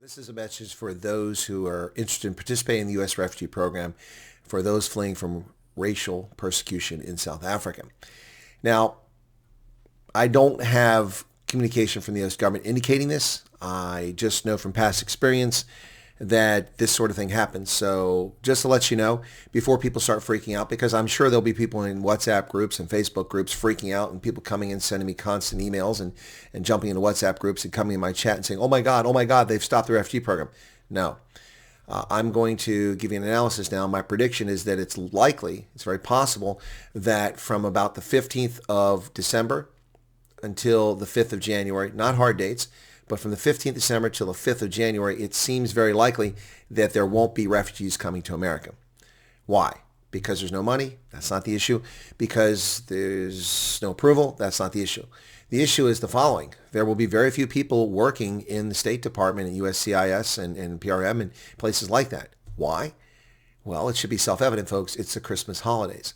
This is a message for those who are interested in participating in the U.S. Refugee Program, for those fleeing from racial persecution in South Africa. Now, I don't have communication from the U.S. government indicating this. I just know from past experience that this sort of thing happens. So just to let you know, before people start freaking out, because I'm sure there'll be people in WhatsApp groups and Facebook groups freaking out, and people coming in sending me constant emails and jumping into WhatsApp groups and coming in my chat and saying, oh my God, they've stopped the refugee program. No. I'm going to give you an analysis now. My prediction is that it's very possible that from about the 15th of December until the 5th of January, not hard dates, but from the 15th of December till the 5th of January, it seems very likely that there won't be refugees coming to America. Why? Because there's no money? That's not the issue. Because there's no approval? That's not the issue. The issue is the following. There will be very few people working in the State Department and USCIS and PRM and places like that. Why? Well, it should be self-evident, folks. It's the Christmas holidays.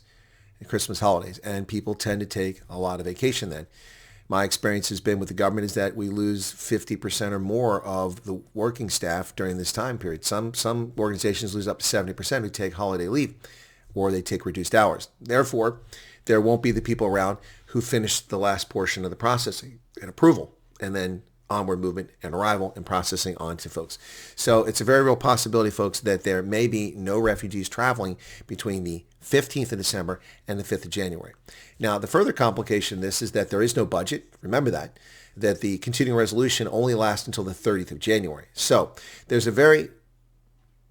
And people tend to take a lot of vacation then. My experience has been with the government is that we lose 50% or more of the working staff during this time period. Some organizations lose up to 70% who take holiday leave or they take reduced hours. Therefore, there won't be the people around who finish the last portion of the processing and approval and then onward movement and arrival and processing on to folks. So it's a very real possibility, folks, that there may be no refugees traveling between the 15th of December and the 5th of January. Now, the further complication of this is that there is no budget. Remember that the continuing resolution only lasts until the 30th of January. So there's a very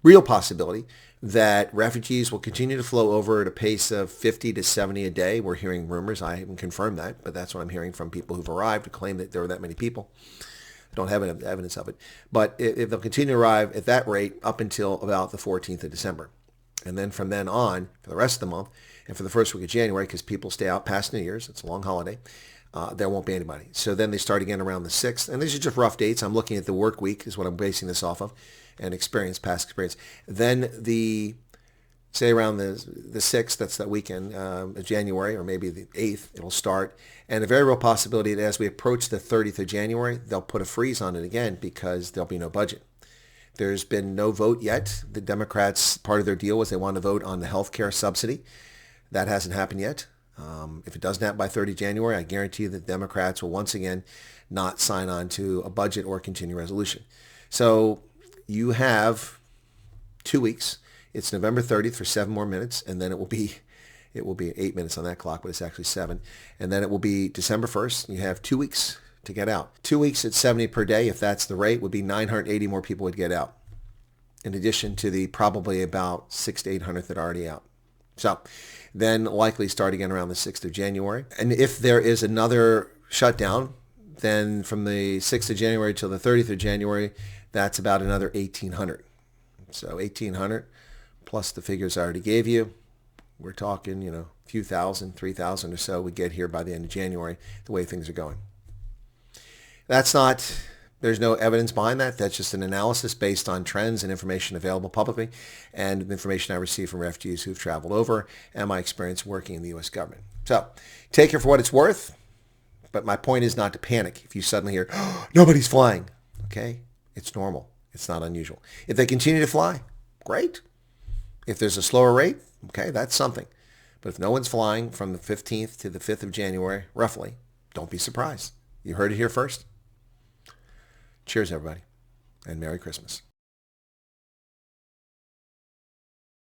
real possibility that refugees will continue to flow over at a pace of 50 to 70 a day. We're hearing rumors. I haven't confirmed that, but that's what I'm hearing from people who've arrived who claim that there were that many people. I don't have any evidence of it. But if they'll continue to arrive at that rate up until about the 14th of December. And then from then on, for the rest of the month, and for the first week of January, because people stay out past New Year's, it's a long holiday, there won't be anybody. So then they start again around the 6th. And these are just rough dates. I'm looking at the work week is what I'm basing this off of, and past experience. Then say around the 6th, that's that weekend of January, or maybe the 8th, it'll start. And a very real possibility that as we approach the 30th of January, they'll put a freeze on it again because there'll be no budget. There's been no vote yet. The Democrats, part of their deal was they want to vote on the health care subsidy. That hasn't happened yet. If it doesn't happen by 30 January, I guarantee you that Democrats will once again not sign on to a budget or continuing resolution. So you have 2 weeks. It's November 30th for 7 more minutes, and then it will be 8 minutes on that clock, but it's actually 7. And then it will be December 1st. You have 2 weeks to get out. 2 weeks at 70 per day, if that's the rate, would be 980 more people would get out, in addition to the probably about 600 to 800 that are already out. So then likely start again around the 6th of January. And if there is another shutdown, then from the 6th of January till the 30th of January, that's about another 1,800. So 1,800 plus the figures I already gave you. We're talking, a few thousand, 3,000 or so we get here by the end of January, the way things are going. There's no evidence behind that. That's just an analysis based on trends and information available publicly and the information I received from refugees who've traveled over and my experience working in the U.S. government. So take it for what it's worth, but my point is not to panic if you suddenly hear, oh, nobody's flying. Okay? It's normal. It's not unusual. If they continue to fly, great. If there's a slower rate, okay, that's something. But if no one's flying from the 15th to the 5th of January, roughly, don't be surprised. You heard it here first. Cheers, everybody, and Merry Christmas.